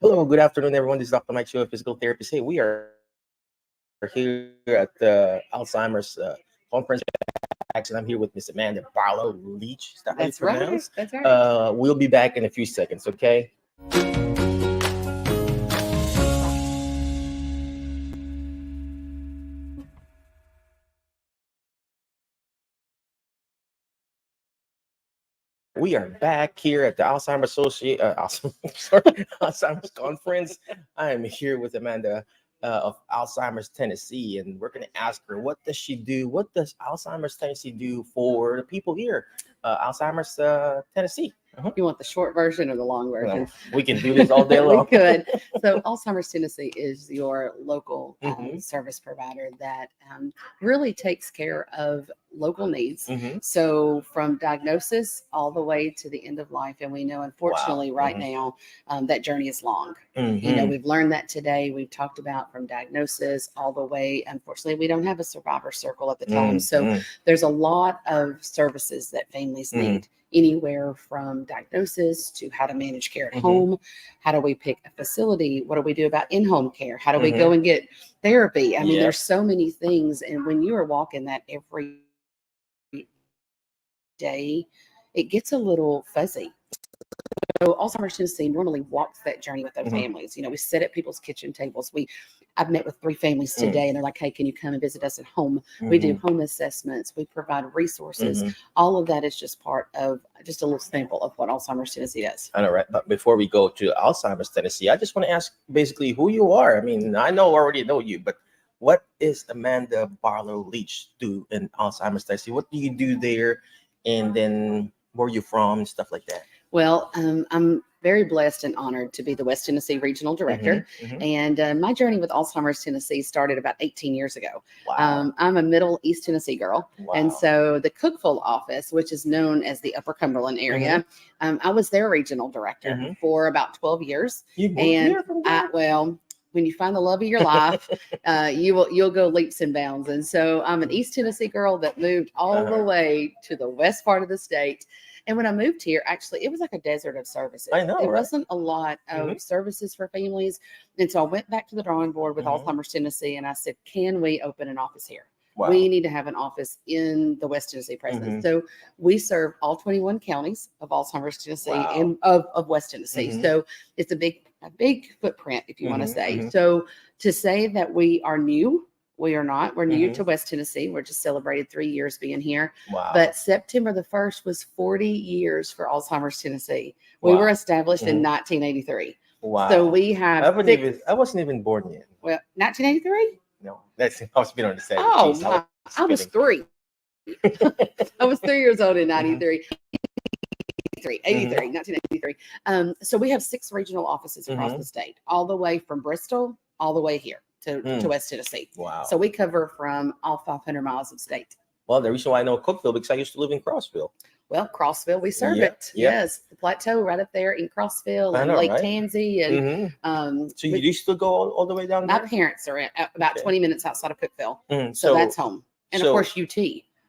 Hello, good afternoon, everyone. This is Dr. Mike Show, physical therapist. Hey, we are here at the Alzheimer's conference. Actually, I'm here with Miss Amanda Barlow Leitch. Is that how you That's right. pronounce? That's right. We'll be back in a few seconds, okay? We are back here at the Alzheimer's conference. I am here with Amanda of Alzheimer's Tennessee, and we're going to ask her, what does she do? What does Alzheimer's Tennessee do for the people here, Alzheimer's Tennessee? You want the short version or the long version? Well, we can do this all day long. We could. So Alzheimer's Tennessee is your local service provider that really takes care of local needs. So from diagnosis all the way to the end of life. And we know, unfortunately, right now, that journey is long. You know, we've learned that today. We've talked about from diagnosis all the way. Unfortunately, we don't have a survivor circle at the time. So there's a lot of services that families need. Anywhere from diagnosis to how to manage care at home, how do we pick a facility, what do we do about in-home care, how do we go and get therapy? I mean, there's so many things, and when you are walking that every day, it gets a little fuzzy. So Alzheimer's Tennessee normally walks that journey with their families. You know, we sit at people's kitchen tables. I've met with 3 families today, and they're like, hey, can you come and visit us at home? We do home assessments. We provide resources. All of that is just part of just a little sample of what Alzheimer's Tennessee does. I know, right? But before we go to Alzheimer's Tennessee, I just want to ask basically who you are. I mean, I already know you, but what is Amanda Barlow Leitch do in Alzheimer's Tennessee? What do you do there? And then where you from, stuff like that? Well, I'm very blessed and honored to be the West Tennessee Regional Director. And my journey with Alzheimer's Tennessee started about 18 years ago. Wow. I'm a Middle East Tennessee girl. Wow. And so the Cookeville office, which is known as the Upper Cumberland area, I was their regional director for about 12 years. You moved And here from there? well, when you find the love of your life, you'll go leaps and bounds. And so I'm an East Tennessee girl that moved all the way to the west part of the state. And when I moved here, actually, it was like a desert of services. I know, There right? wasn't a lot of services for families. And so I went back to the drawing board with Alzheimer's Tennessee, and I said, can we open an office here? Wow. We need to have an office in the West Tennessee presence. So we serve all 21 counties of Alzheimer's Tennessee and of West Tennessee. So it's a big footprint, if you want to say. So to say that we are new, we are not. We're new to West Tennessee. We're just celebrated 3 years being here. Wow. But September the 1st was 40 years for Alzheimer's Tennessee. We were established in 1983. Wow. So we have I wasn't even born yet. Well, 1983? No, I was being on the same. Oh, I was 3. I was 3 years old in 93. 1983. So we have 6 regional offices across the state, all the way from Bristol, all the way here to West Tennessee. Wow. So we cover from all 500 miles of state. Well, the reason why I know Cookeville because I used to live in Crossville. Well, Crossville, we serve it. Yes, the plateau right up there in Crossville and Lake Tansy. And so you used to go all the way down there? My parents are about 20 minutes outside of Cookeville. So that's home. And of course, UT.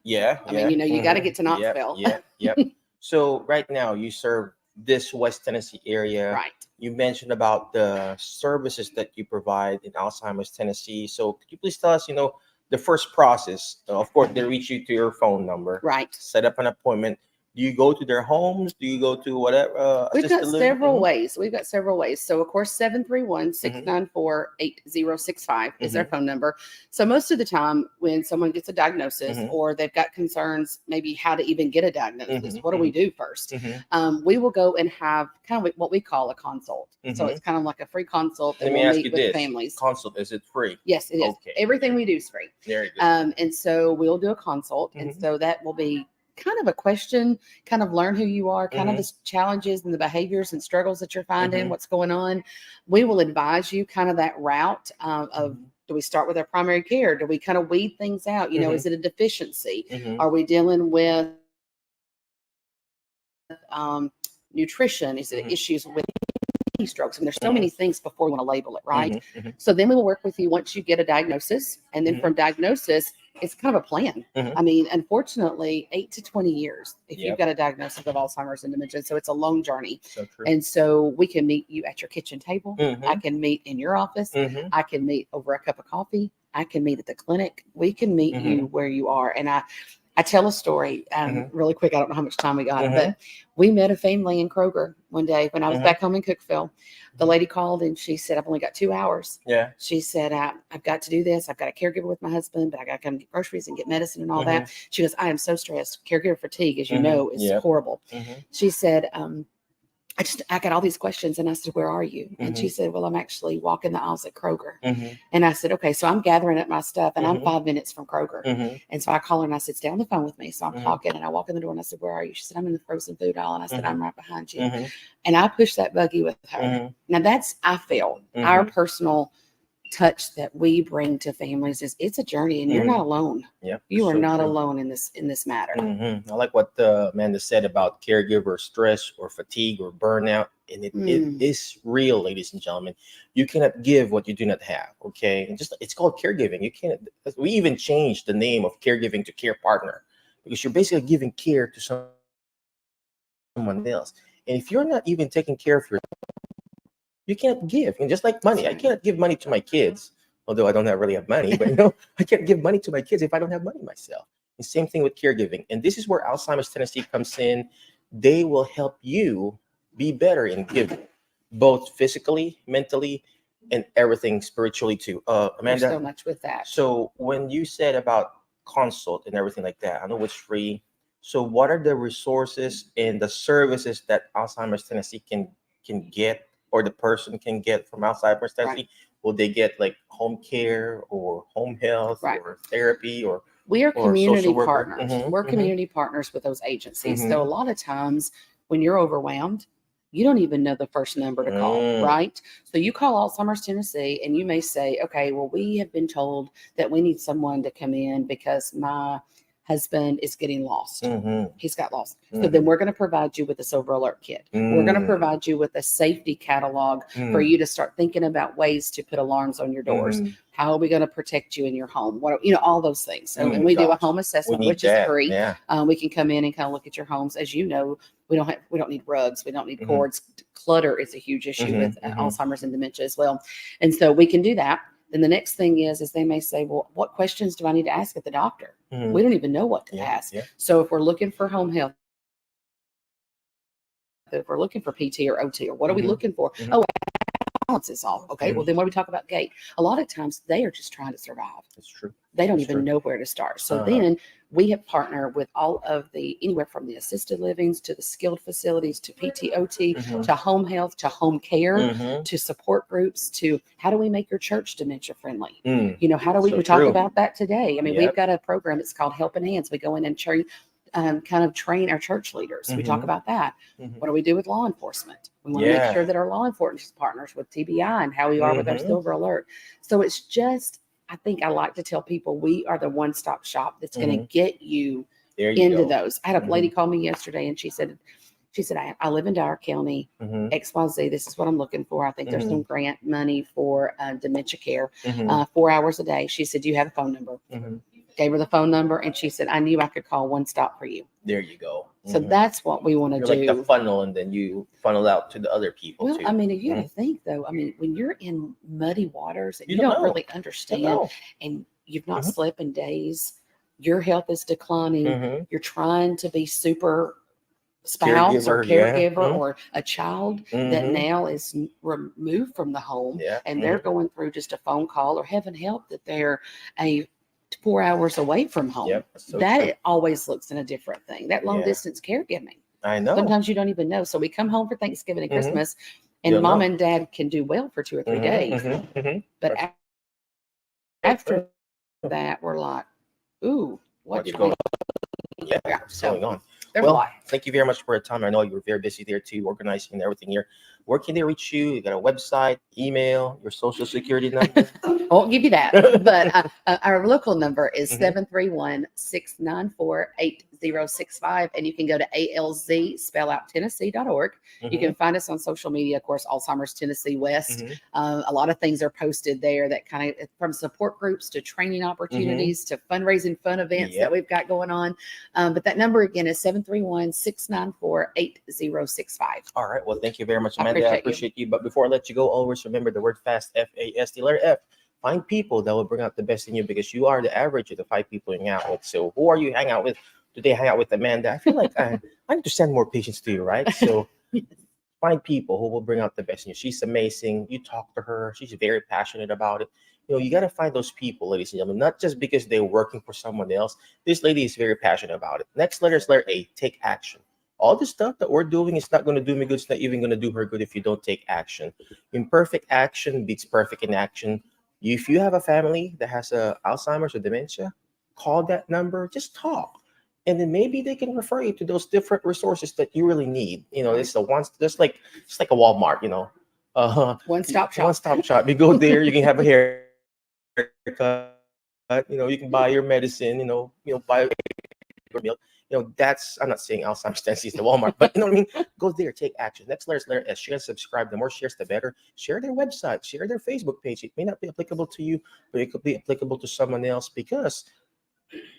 Yeah. I mean, you got to get to Knoxville. Yeah. So right now you serve this West Tennessee area. Right. You mentioned about the services that you provide in Alzheimer's Tennessee. So could you please tell us, the first process? Of course, they reach you to your phone number. Right. Set up an appointment. Do you go to their homes? Do you go to whatever? We've got several ways. So, of course, 731-694-8065 is our phone number. So most of the time when someone gets a diagnosis or they've got concerns, maybe how to even get a diagnosis, what do we do first? We will go and have kind of what we call a consult. So it's kind of like a free consult. Let me ask you this. Families. Consult, is it free? Yes, it is. Okay. Everything we do is free. Very good. And so we'll do a consult. And so that will be kind of a question, kind of learn who you are, kind of the challenges and the behaviors and struggles that you're finding, what's going on. We will advise you kind of that route of do we start with our primary care? Do we kind of weed things out? Is it a deficiency? Are we dealing with nutrition? Is it issues with strokes? I mean, there's so many things before we want to label it, right? So then we will work with you once you get a diagnosis. And then from diagnosis, it's kind of a plan. Mhm. I mean, unfortunately, 8 to 20 years if you've Yep. got a diagnosis of Alzheimer's and dementia. So it's a long journey. So true. And so we can meet you at your kitchen table. I Mhm. can meet in your office. Mhm. I can meet over a cup of coffee. I can meet at the clinic. We can meet you where you are. And I tell a story really quick. I don't know how much time we got, but we met a family in Kroger one day when I was back home in Cookeville. The lady called and she said, I've only got 2 hours. Yeah. She said, I've got to do this. I've got a caregiver with my husband, but I got to come get groceries and get medicine and all that. She goes, I am so stressed. Caregiver fatigue, as you know, is horrible. She said, I got all these questions. And I said, where are you? And she said, well, I'm actually walking the aisles at Kroger. And I said, okay, so I'm gathering up my stuff and I'm 5 minutes from Kroger. And so I call her and I said, stay on the phone with me. So I'm talking and I walk in the door and I said, where are you? She said, I'm in the frozen food aisle. And I said, I'm right behind you. And I pushed that buggy with her. Now that's, I feel our personal touch that we bring to families is it's a journey and you're not alone. Yep. You are So not true. alone in this matter. I like what Amanda said about caregiver stress or fatigue or burnout. And it is real, ladies and gentlemen. You cannot give what you do not have. Okay. And just it's called caregiving. You can't, we even changed the name of caregiving to care partner because you're basically giving care to someone else. And if you're not even taking care of yourself, you can't give. And just like money, I can't give money to my kids, although I don't really have money, but I can't give money to my kids if I don't have money myself. The same thing with caregiving. And this is where Alzheimer's Tennessee comes in. They will help you be better in giving, both physically, mentally, and everything spiritually too. Amanda, there's so much with that. So when you said about consult and everything like that, I know it's free. So what are the resources and the services that Alzheimer's Tennessee can get, or the person can get from Alzheimer's Tennessee? Will they get like home care or home health or therapy or we are community social worker? partners. We're community partners with those agencies. So a lot of times when you're overwhelmed, you don't even know the first number to call, right? So you call Alzheimer's Tennessee and you may say, okay, well, we have been told that we need someone to come in because my husband is getting lost. He's got lost. So then we're going to provide you with a Silver Alert kit. We're going to provide you with a safety catalog for you to start thinking about ways to put alarms on your doors. How are we going to protect you in your home? What, all those things. So, and we do a home assessment, which is free. We can come in and kind of look at your homes. As you know, we don't need rugs. We don't need cords. Clutter is a huge issue with Alzheimer's and dementia as well. And so we can do that. Then the next thing is they may say, well, what questions do I need to ask at the doctor? We don't even know what to ask. So if we're looking for home health, if we're looking for PT or OT, or what are we looking for? Oh, balance is off. Okay, well then when we talk about gait, a lot of times they are just trying to survive. That's true. They don't even know where to start. So then we have partnered with all of anywhere from the assisted livings to the skilled facilities to PTOT to home health to home care to support groups to how do we make your church dementia friendly? How do we talk about that today? I mean, we've got a program. It's called Helping Hands. We go in and kind of train our church leaders. We talk about that. What do we do with law enforcement? We want to make sure that our law enforcement partners with TBI and how we are with our Silver Alert. So it's just, I think I like to tell people we are the one-stop shop that's going to get you into those. I had a lady call me yesterday and she said, I live in Dyer County, XYZ. This is what I'm looking for. I think there's some grant money for dementia care, 4 hours a day. She said, do you have a phone number? Gave her the phone number and she said, I knew I could call one stop for you. There you go. So that's what we want to do. Like the funnel, and then you funnel out to the other people too. I mean, you got to think though. I mean, when you're in muddy waters and you don't really understand and you've not slept in days, your health is declining. You're trying to be super spouse or caregiver or a child that now is removed from the home and they're going through just a phone call, or heaven help that they're 4 hours away from home. It always looks in a different thing. That long distance caregiving. I know. Sometimes you don't even know. So we come home for Thanksgiving and Christmas, and mom and dad can do well for 2 or 3 days. But after that, we're like, ooh, what's going on? Well, thank you very much for your time. I know you were very busy there too, organizing and everything here. Where can they reach you? You got a website, email, your social security number? I won't give you that, but our local number is 731-694-8000. 8065. And you can go to ALZ, spell out Tennessee.org. You can find us on social media, of course, Alzheimer's Tennessee West. A lot of things are posted there that kind of from support groups to training opportunities to fundraising fun events that we've got going on. But that number again is 731-694-8065. All right. Well, thank you very much, Amanda. I appreciate you. But before I let you go, always remember the word FAST, F-A-S-T, letter F. Find people that will bring out the best in you, because you are the average of the 5 people you hang out with. So who are you hang out with? Today, hang out with Amanda. I feel like I need to send more patients to you, right? So find people who will bring out the best in you. She's amazing. You talk to her. She's very passionate about it. You know, you got to find those people, ladies and gentlemen, not just because they're working for someone else. This lady is very passionate about it. Next letter is letter A, take action. All the stuff that we're doing is not going to do me good. It's not even going to do her good if you don't take action. Imperfect action beats perfect inaction. If you have a family that has Alzheimer's or dementia, call that number, just talk. And then maybe they can refer you to those different resources that you really need. You know, it's it's like a Walmart, you know. One-stop shop. One-stop shop. You go there, you can have a haircut, you know, you can buy your medicine, buy your milk. You know, I'm not saying Alzheimer's disease is the Walmart, but you know what I mean? Go there, take action. Next letter is letter S. Share and subscribe. The more shares, the better. Share their website, share their Facebook page. It may not be applicable to you, but it could be applicable to someone else, because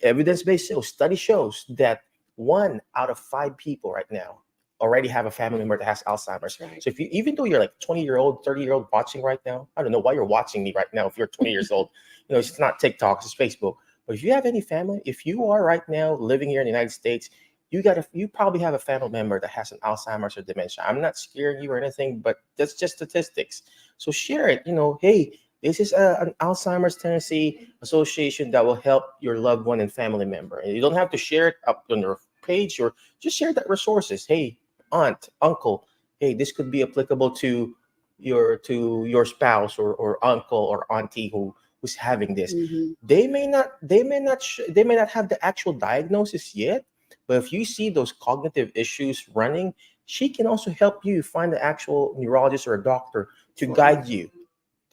evidence-based study shows that 1 out of 5 people right now already have a family member that has Alzheimer's. Right. So even though you're like 20-year-old, 30-year-old watching right now, I don't know why you're watching me right now. If you're 20 years old, you know, it's not TikTok, it's Facebook. But if you have any family, if you are right now living here in the United States, you probably have a family member that has an Alzheimer's or dementia. I'm not scaring you or anything, but that's just statistics. So share it. You know, hey, this is an Alzheimer's Tennessee association that will help your loved one and family member. And you don't have to share it up on your page, or just share that resources. Hey, aunt, uncle, hey, this could be applicable to your spouse or uncle or auntie who's having this. They may not have the actual diagnosis yet, but if you see those cognitive issues running, she can also help you find the actual neurologist or a doctor to guide you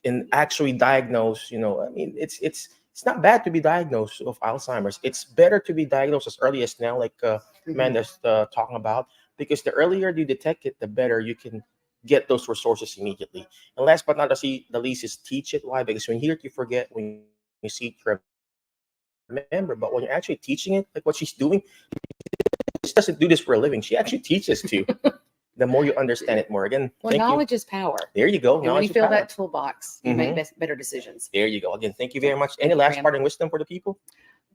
and actually diagnose. You know, I mean, it's not bad to be diagnosed of Alzheimer's. It's better to be diagnosed as early as now, like Amanda's talking about, because the earlier you detect it, the better you can get those resources immediately. And last but not the least is teach it. Why? Because when you hear it, you forget. When you see it, you remember. But when you're actually teaching it, like what she's doing, she doesn't do this for a living. She actually teaches too. The more you understand it more. Again, well, knowledge is power. There you go. And when you fill that toolbox, you make better decisions. There you go. Again, thank you very much. Any last parting wisdom for the people?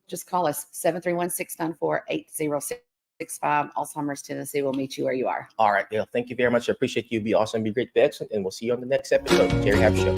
Just call us 731-694-8065. Alzheimer's Tennessee will meet you where you are. All right, Dale. Thank you very much. I appreciate you. Be awesome. Be great. Be excellent. And we'll see you on the next episode. Jerry Happ Show.